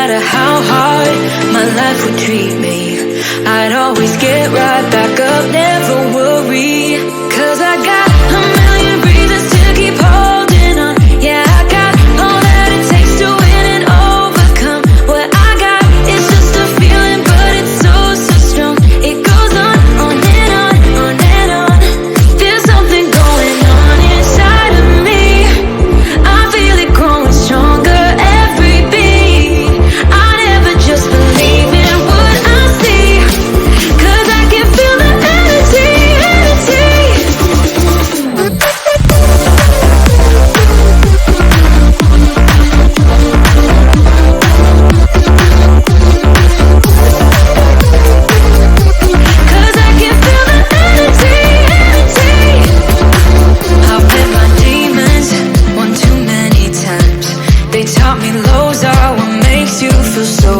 matter how hard my life would treat me, I'd always get right back up, never worry. 'Cause I got a million reasons to keep holding on. Yeah, I got all that it takes to win and overcome. What I got is just a feeling, but it's so, so strong. It goes on and on, on and on. There's something going on inside of me. I feel it growing stronger every beat. I never just believe in what I see, 'cause I can feel the energy, energy. 'Cause I can feel the energy, energy. I've met my demons one too many times. They taught me lows are what makes you feel so